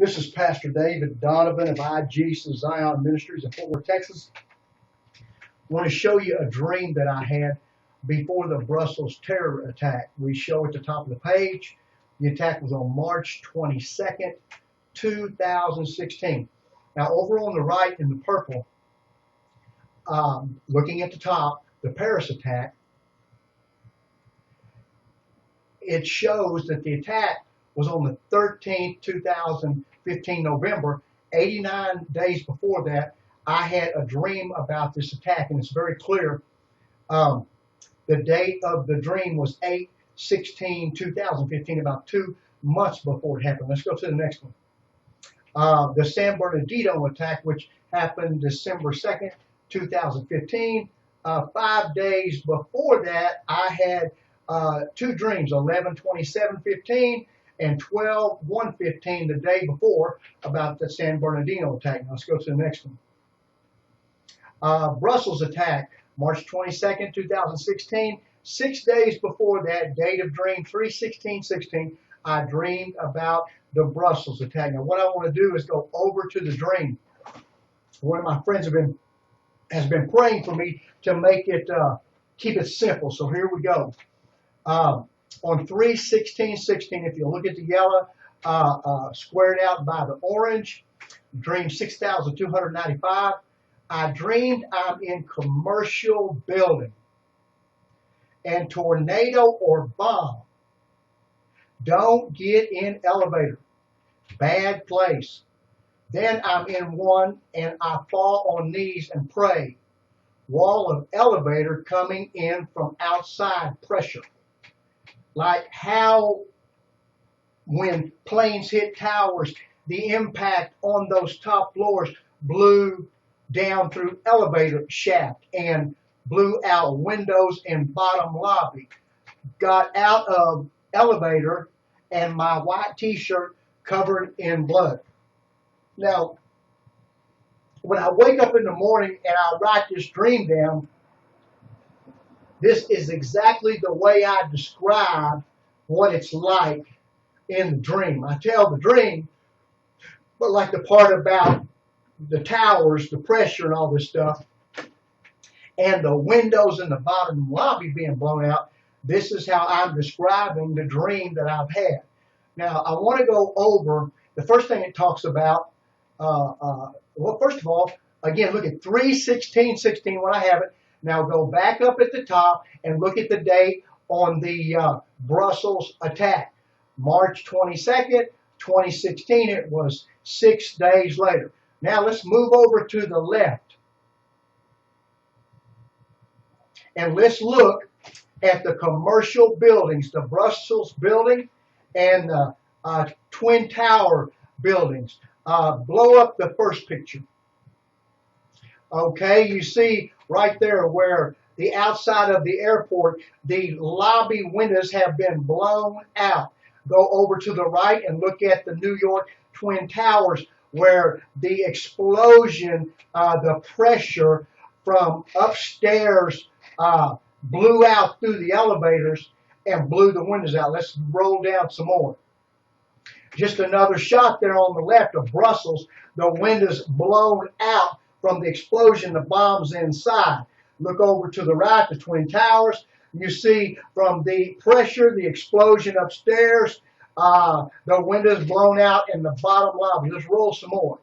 This is Pastor David Donovan of IG's Zion Ministries in Fort Worth, Texas. I want to show you a dream that I had before the Brussels terror attack. We show at the top of the page. The attack was on March 22nd, 2016. Now, over on the right in the purple, looking at the top, the Paris attack, it shows that the attack was on the 13th, 2015, November. 89 days before that, I had a dream about this attack, and it's very clear. The date of the dream was 8/16/2015, about 2 months before it happened. Let's go to the next one. The San Bernardino attack, which happened December 2nd, 2015. 5 days before that, I had 2 dreams, 11/27/15 and 12/1/15, the day before, about the San Bernardino attack. Now let's go to the next one. Brussels attack, March 22nd, 2016. 6 days before that, date of dream, 3/16/16, I dreamed about the Brussels attack. Now what I want to do is go over to the dream. One of my friends has been praying for me to make it, keep it simple. So here we go. On 3/16/16, if you look at the yellow, squared out by the orange, dream 6,295. I dreamed I'm in commercial building and tornado or bomb. Don't get in elevator. Bad place. Then I'm in one and I fall on knees and pray. Wall of elevator coming in from outside pressure. Like how when planes hit towers, the impact on those top floors blew down through elevator shaft and blew out windows and bottom lobby. Got out of elevator and my white t-shirt covered in blood. Now, when I wake up in the morning and I write this dream down, this is exactly the way I describe what it's like in the dream. I tell the dream, but like the part about the towers, the pressure and all this stuff, and the windows in the bottom lobby being blown out, this is how I'm describing the dream that I've had. Now, I want to go over the first thing it talks about. Well, first of all, again, look at 3/16/16 when I have it. Now go back up at the top and look at the date on the Brussels attack. March 22nd, 2016. It was 6 days later. Now let's move over to the left. And let's look at the commercial buildings, the Brussels building and the Twin Tower buildings. Blow up the first picture. Okay, you see right there where the outside of the airport, the lobby windows have been blown out. Go over to the right and look at the New York Twin Towers where the explosion, the pressure from upstairs blew out through the elevators and blew the windows out. Let's roll down some more. Just another shot there on the left of Brussels, the windows blown out from the explosion, the bombs inside. Look over to the right, the Twin Towers. You see from the pressure, the explosion upstairs, the windows blown out in the bottom lobby. Let's roll some more.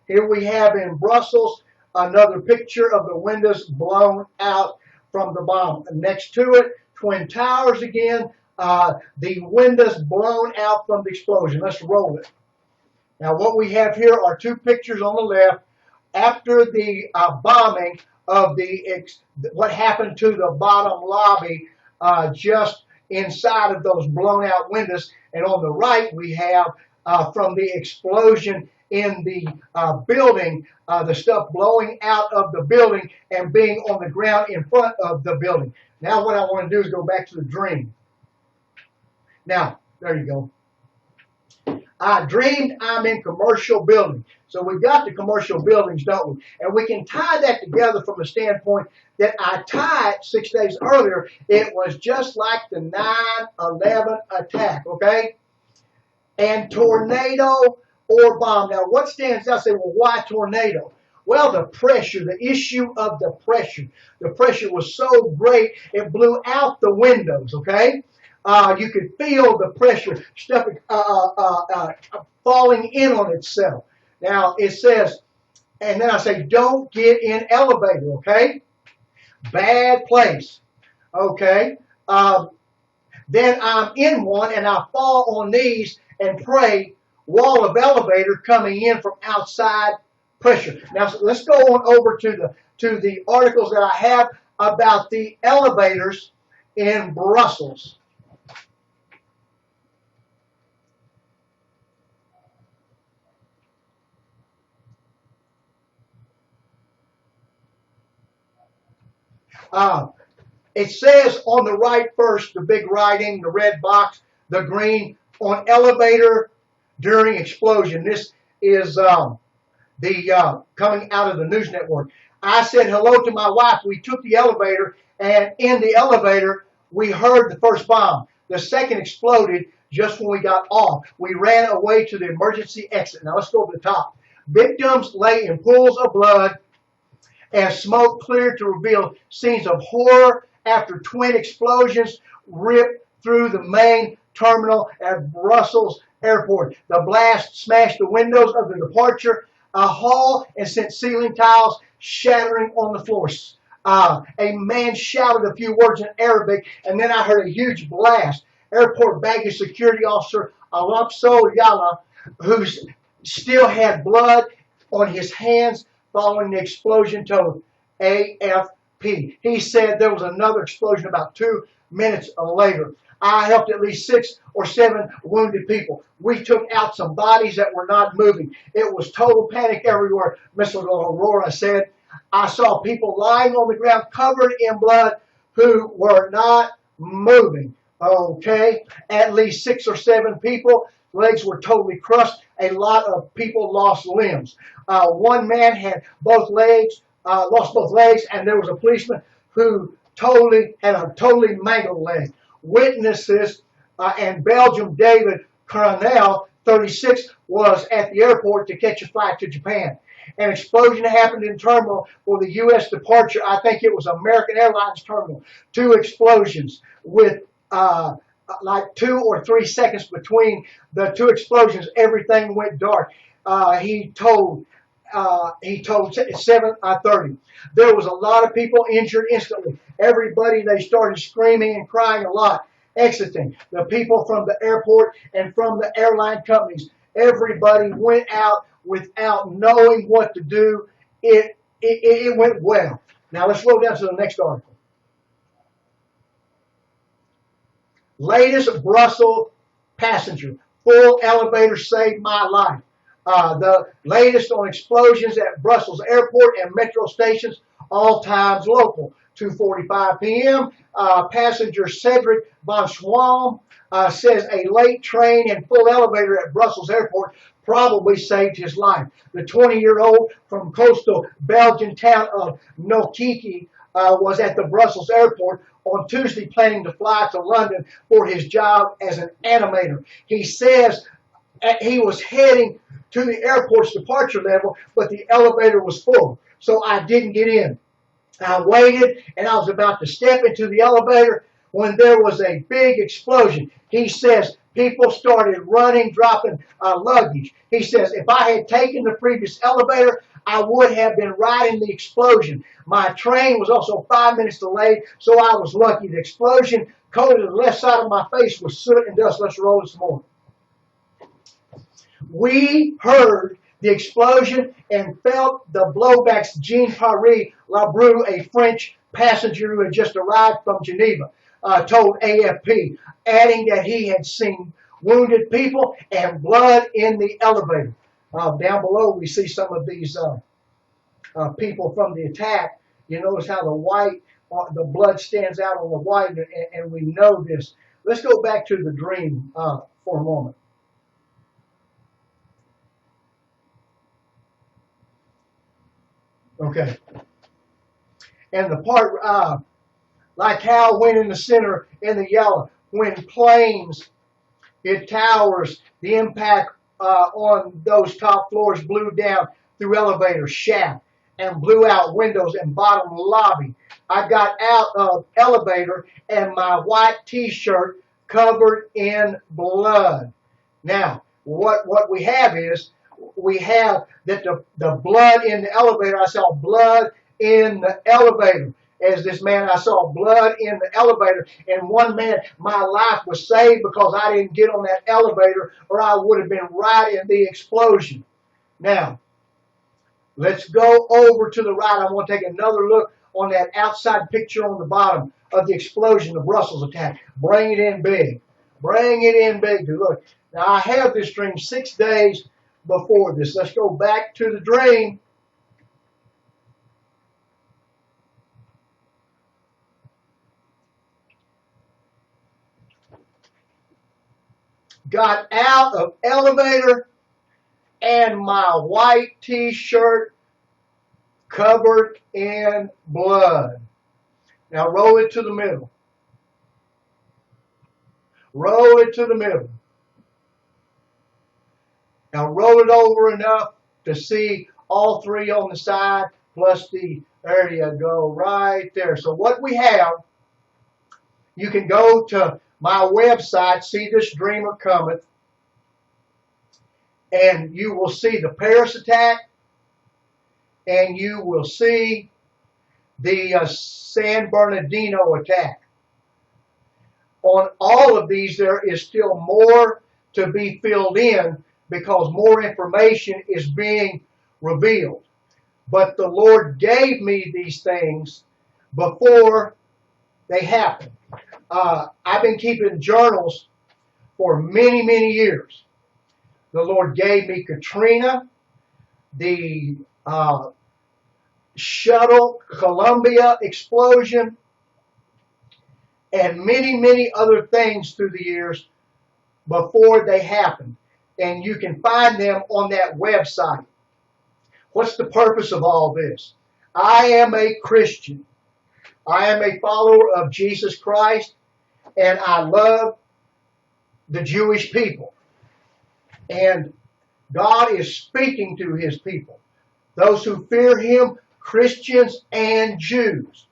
Here we have in Brussels another picture of the windows blown out from the bomb. Next to it, Twin Towers again, the windows blown out from the explosion. Let's roll it. Now what we have here are 2 pictures on the left after the bombing of what happened to the bottom lobby just inside of those blown out windows. And on the right we have from the explosion in the building, the stuff blowing out of the building and being on the ground in front of the building. Now what I want to do is go back to the dream. Now, there you go. I dreamed I'm in commercial building. So we've got the commercial buildings, don't we? And we can tie that together from the standpoint that I tied 6 days earlier. It was just like the 9/11 attack, okay? And tornado or bomb. Now, what stands out? Say, well, why tornado? Well, the pressure, the issue of the pressure. The pressure was so great, it blew out the windows, okay? You could feel the pressure stuff falling in on itself. Now, it says, and then I say, don't get in elevator, okay? Bad place, okay? Then I'm in one and I fall on knees and pray, wall of elevator coming in from outside pressure. Now so let's go on over to the articles that I have about the elevators in Brussels. It says on the right first, the big writing, the red box, the green, on elevator during explosion. This is coming out of the news network. I said hello to my wife. We took the elevator, and in the elevator, we heard the first bomb. The second exploded just when we got off. We ran away to the emergency exit. Now let's go to the top. Victims lay in pools of blood as smoke cleared to reveal scenes of horror after twin explosions ripped through the main terminal at Brussels Airport. The blast smashed the windows of the departure hall and sent ceiling tiles shattering on the floors. A man shouted a few words in Arabic, and then I heard a huge blast. Airport baggage security officer Alapso Yala, who still had blood on his hands following the explosion, told AFP. He said there was another explosion about 2 minutes later. I helped at least 6 or 7 wounded people. We took out some bodies that were not moving. It was total panic everywhere, Mr. Aurora said. I saw people lying on the ground covered in blood who were not moving. Okay, at least 6 or 7 people. Legs were totally crushed. A lot of people lost limbs. One man had lost both legs, and there was a policeman who had a totally mangled leg. Witnesses and Belgium David Coronel, 36, was at the airport to catch a flight to Japan. An explosion happened in terminal for the U.S. departure. I think it was American Airlines terminal. 2 explosions with like 2 or 3 seconds between the 2 explosions. Everything went dark. He told 7:30. There was a lot of people injured instantly. Everybody, they started screaming and crying a lot. Exiting. The people from the airport and from the airline companies, everybody went out without knowing what to do. It went well. Now let's roll down to the next article. Latest Brussels passenger. Full elevator saved my life. The latest on explosions at Brussels Airport and metro stations, all times local. 2:45 p.m. Passenger Cedric Van Schwalm says a late train and full elevator at Brussels Airport probably saved his life. The 20-year-old from coastal Belgian town of Nokiki was at the Brussels Airport on Tuesday planning to fly to London for his job as an animator. He says he was heading to the airport's departure level, but the elevator was full, so I didn't get in. I waited, and I was about to step into the elevator when there was a big explosion. He says people started running, dropping luggage. He says if I had taken the previous elevator, I would have been right in the explosion. My train was also 5 minutes delayed, so I was lucky. The explosion coated the left side of my face with soot and dust. Let's roll some more. We heard the explosion and felt the blowbacks. Jean-Pierre Labru, a French passenger who had just arrived from Geneva, told AFP, adding that he had seen wounded people and blood in the elevator. Down below, we see some of these people from the attack. You notice how the blood stands out on the white, and we know this. Let's go back to the dream for a moment. Okay. And the part, like how went in the center in the yellow, when planes, it towers, the impact on those top floors blew down through elevator shaft and blew out windows and bottom lobby. I got out of elevator and my white t-shirt covered in blood. Now, what we have is, we have that the blood in the elevator, I saw blood in the elevator. As this man, I saw blood in the elevator. And one man, my life was saved because I didn't get on that elevator or I would have been right in the explosion. Now, let's go over to the right. I want to take another look on that outside picture on the bottom of the explosion, the Brussels attack. Bring it in big. Bring it in big. Look, now I have this dream 6 days before this. Let's go back to the dream. Got out of elevator and my white t-shirt covered in blood. Now roll it to the middle. Roll it to the middle. Now roll it over enough to see all three on the side, plus there you go, right there. So what we have, you can go to my website, See This Dreamer Cometh, and you will see the Paris attack, and you will see the San Bernardino attack. On all of these, there is still more to be filled in because more information is being revealed. But the Lord gave me these things before they happened. I've been keeping journals for many, many years. The Lord gave me Katrina, the shuttle Columbia explosion, and many, many other things through the years before they happened. And you can find them on that website. What's the purpose of all this? I am a Christian. I am a follower of Jesus Christ, and I love the Jewish people. And God is speaking to his people, those who fear him, Christians and Jews.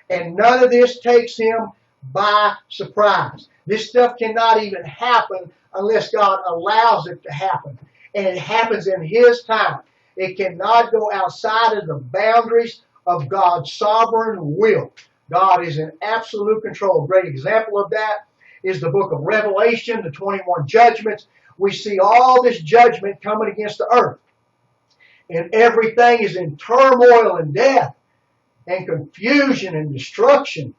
And none of this takes him by surprise. This stuff cannot even happen unless God allows it to happen. And it happens in his time. It cannot go outside of the boundaries of God's sovereign will. God is in absolute control. A great example of that is the book of Revelation, the 21 judgments. We see all this judgment coming against the earth. And everything is in turmoil and death and confusion and destruction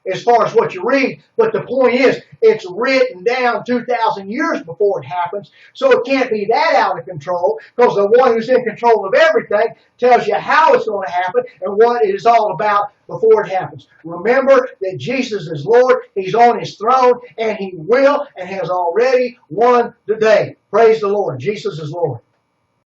as far as what you read. But the point is, it's written down 2,000 years before it happens, so it can't be that out of control, because the one who's in control of everything tells you how it's going to happen and what it is all about before it happens. Remember that Jesus is Lord, he's on his throne, and he will and has already won the day. Praise the Lord. Jesus is Lord.